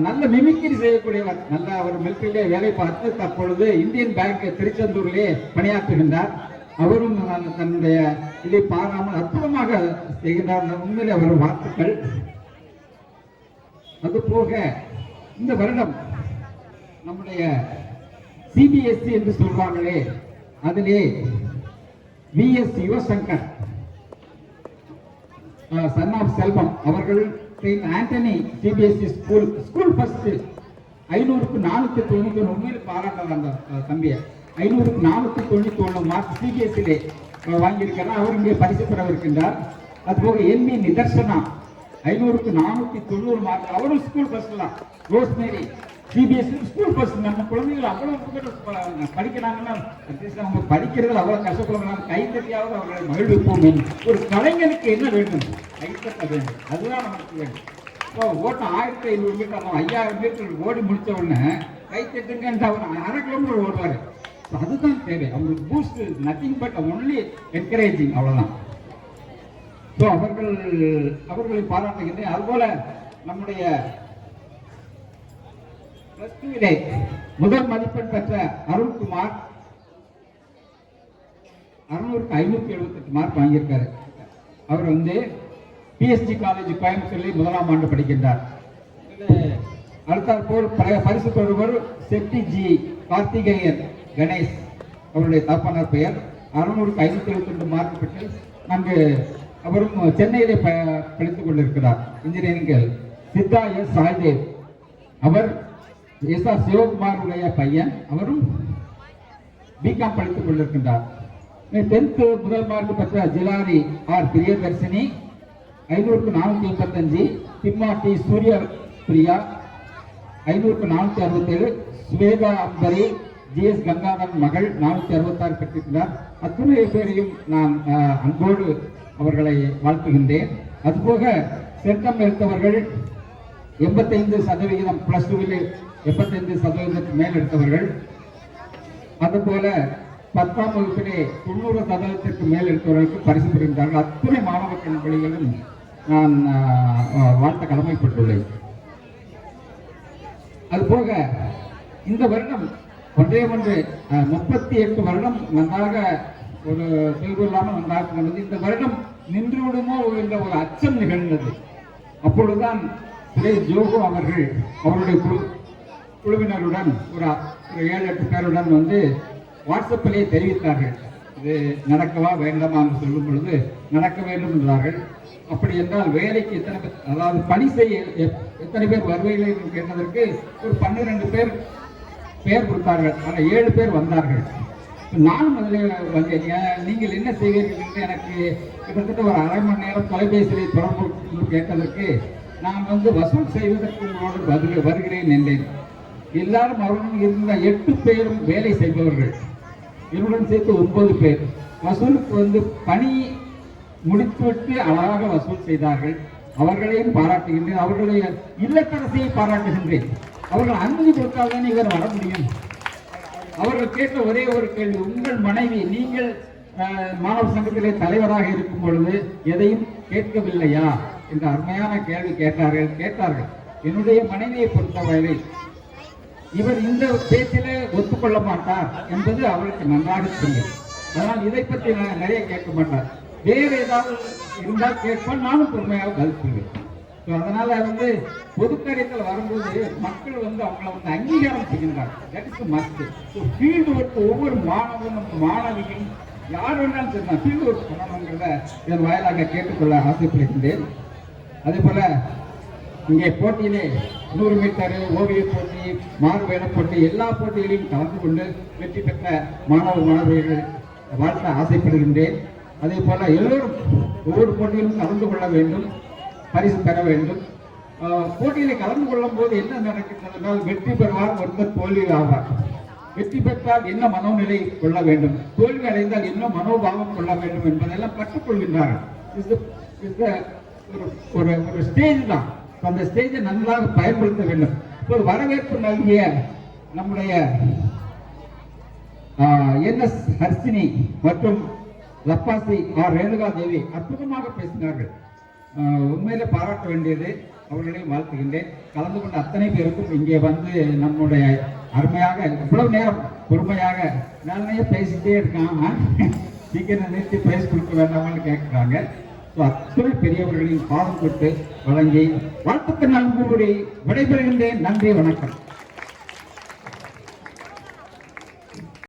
நல்ல மிமிக்ரி செய்யக்கூடியவர். நல்ல ஒரு மிலிட்டரியிலே வேலை பார்த்து தற்பொழுது இந்தியன் பேங்க் திருச்செந்தூரிலே பணியாற்றுகின்றார். அவரும் தன்னுடைய இதை பாராமல் அற்புதமாக செய்கின்றார். உண்மையிலே அவர் வாழ்த்துக்கள். அது போக இந்த வருடம் நம்முடைய சிபிஎஸ்இ என்று சொல்றாங்களே, அதிலே விஎஸ் யுவசங்கர் சன் ஆஃப் செல்வம் அவர்கள் ஆண்டனி சிபிஎஸ்இ ஸ்கூல் ஃபர்ஸ்ட் 500க்கு 491 உண்மையில் பாராட்டலாம் அந்த தம்பியை. 500க்கு 491 மார்க் சிபிஎஸ்இலே வாங்கியிருக்கிறார். அவர் இங்கே பரிசு பெறவிருக்கின்றார். அதுபோக எல்மி நிதர்சனா 500க்கு 490 மார்க், அவரும் ஸ்கூல் ஃபர்ஸ்ட் தான். Rosemary CBSE school first. நம்ம குழந்தைகள் அவ்வளவு படிக்கிறாங்கன்னா அவங்க படிக்கிறது அவ்வளவு கஷ்டப்படுறாங்க. கைத்தட்டியாவது அவர்களை மகிழ்விப்போம். ஒரு கலைஞனுக்கு என்ன வேண்டும்? கைத்தட்ட வேண்டும். அதுதான் நமக்கு வேண்டும். இப்போ ஓட்டம் 1500 மீட்டர் 5000 மீட்டர் ஓடி முடிச்ச உடனே கைத்தட்டுங்கன்ட்டு அவர் 1/2 கிலோமீட்டர் ஓடுவார். அதுதான் தேவை. அவங்களுக்கு boost nothing but only encouraging, அவ்வளவுதான். ஸோ அவர்களை பாராட்டுகின்றேன். அதுபோல நம்முடைய முதல் மதிப்பெண் பெற்ற அருண்குமார் 600க்கு 578 மார்க் வாங்கியிருக்காரு. அவர் பிஎஸ்ஜி காலேஜ் கோயம்புத்தூரில் 1ஆம் ஆண்டு படிக்கின்றார். அடுத்தாற் போல் பரிசு பெறுவர் செட்டி ஜி கார்த்திகேயன் கணேஷ், அவருடைய தகப்பனார் பெயர். 600க்கு 572 மார்க் பெற்று நன்கு அவரும் சென்னையிலே படித்துக் கொண்டிருக்கிறார் இன்ஜினியரிங். சித்தா எஸ் சாய்தேவ், அவர் எஸ் ஆர் சிவகுமாருடைய பையன், அவரும் பிகாம் படித்துக் கொண்டிருக்கின்றார். 10th முதல் மார்க் பெற்ற ஜிலாரி ஆர் பிரியதர்ஷினி 500க்கு 485, திம்மா டி சூரிய பிரியா 500க்கு 467, சுவேதா அம்பரி ஜிஎஸ் கங்காதரன் மகள் 466 பெற்றிருக்கிறார். அத்துணை பேரையும் நான் அன்போடு அவர்களை வாழ்த்துகின்றேன். அதுபோக சென்டம் எடுத்தவர்கள் 85% பிளஸ் டூவில் 75% மேல் எடுத்தவர்கள், அதுபோல 10ஆம் வகுப்பிலே 90% மேல் எடுத்தவர்களுக்கு பரிசு பெறுகின்றார்கள். அத்துணை மாணவ கல்விகளிலும் நான் வாழ்த்த கடமைப்பட்டுள்ளேன். அதுபோக இந்த வருடம் ஒன்றே 38 வருடம் நன்றாக ஒரு செல்வு இல்லாமல் நன்றாக கொண்டது. இந்த வருடம் நின்று விடுமோ என்ற ஒரு அச்சம் நிகழ்ந்தது. அப்பொழுதுதான் ஜோகோ அவர்கள் அவருடைய குழுவினருடன் ஒரு 7-8 பேருடன் வாட்ஸ்அப்பிலே தெரிவித்தார்கள், இது நடக்கவா வேண்டாமா என்று சொல்லும் பொழுது நடக்க வேண்டும் என்றார்கள். அப்படி என்றால் வேலைக்கு எத்தனை பேர், அதாவது பணி செய்ய எத்தனை பேர் வருவீர்கள் என்று கேட்டதற்கு ஒரு 12 பேர் பெயர் கொடுத்தார்கள். ஆனால் 7 பேர் வந்தார்கள். நானும் அதில் வந்தேன். நீங்கள் என்ன செய்வீர்கள் என்று எனக்கு கிட்டத்தட்ட ஒரு 1/2 மணி நேரம் தொலைபேசியை தொடர்பு கேட்டதற்கு நான் வசூல் செய்வதற்கு உங்களோடு வருகிறேன் என்றேன். எல்லாரும் அவருடன் இருந்த 8 பேரும் வேலை செய்பவர்கள், என்னுடன் சேர்த்து 9 பேர். வசூலுக்கு பணி முடித்துவிட்டு அழகாக வசூல் செய்தார்கள். அவர்களையும் பாராட்டுகின்றேன். அவர்களுடைய இல்லத்தரசியை பாராட்டுகின்றேன். அவர்கள் அனுமதி கொடுத்தால்தான் இவர் வர முடியும். அவர்கள் கேட்ட ஒரே ஒரு கேள்வி, உங்கள் மனைவி, நீங்கள் மாணவர் சங்கத்திலே தலைவராக இருக்கும் பொழுது எதையும் கேட்கவில்லையா என்ற அருமையான கேள்வி கேட்டார்கள். என்னுடைய மனைவியை பொறுத்தவரை இவர் இந்த பேச்சிலே ஒத்துக்கொள்ள மாட்டார் என்பது அவருக்கு நன்றாக தெரியும். அதனால் இதை பற்றி நான் நிறைய கேட்க மாட்டார். வேறு ஏதாவது இருந்தால் கேட்பால், நானும் பொறுமையாக பதில். அதனால பொதுக்கடைகள் வரும்போது மக்கள் அவங்களை அங்கீகாரம் செய்கின்றார்கள். That is must. Field work ஒவ்வொரு மாணவனும் மாணவியும் யார் வேணாலும் சரி ஃபீல்டு ஒர்க் பண்ணணுங்கிறத இதன் வாயிலாக கேட்டுக்கொள்ள ஆசைப்படுகின்றேன். அதே போல இங்கே போட்டியிலே 100 மீட்டர் ஓவிய போட்டி, மாறுவேட போட்டி, எல்லா போட்டிகளையும் கலந்து கொண்டு வெற்றி பெற்ற மாணவர்கள் வாழ்த்த ஆசைப்படுகின்றேன். அதே போல எல்லோரும் ஒவ்வொரு போட்டியிலும் கலந்து கொள்ள வேண்டும், பரிசு பெற வேண்டும். போட்டியிலே கலந்து கொள்ளும் போது என்ன நடக்கின்றது என்றால், வெற்றி பெறுவார், ஒருவர் தோல்வி ஆவார். வெற்றி பெற்றால் என்ன மனோநிலை கொள்ள வேண்டும், தோல்வி அடைந்தால் என்ன மனோபாவம் கொள்ள வேண்டும் என்பதெல்லாம் கற்றுக்கொள்கின்றார்கள். ஒரு ஸ்டேஜ் தான். அந்த ஸ்டேஜை நன்றாக பயன்படுத்த வேண்டும். ஒரு வரவேற்பு நல்கிய நம்முடைய NS ஹர்ஷினி மற்றும் லப்பாசி ஆர் ரேணுகா தேவி அற்புதமாக பேசினார்கள். உண்மையிலே பாராட்ட வேண்டியது. அவர்களையும் வாழ்த்துகின்றேன். கலந்து கொண்ட அத்தனை பேருக்கும் இங்கே வந்து நம்முடைய அருமையாக இவ்வளவு நேரம் பொறுமையாக நிறைய பேசிட்டே இருக்கான், சீக்கிரம் நிறுத்தி பிரைஸ் கொடுக்க வேண்டாம்னு கேட்குறாங்க. அத்தனை பெரியவர்களின் பாதம் தொட்டு வழங்கி வாழ்த்துக்கள் நல்கூறி விடைபெறுகின்றேன். நன்றி, வணக்கம்.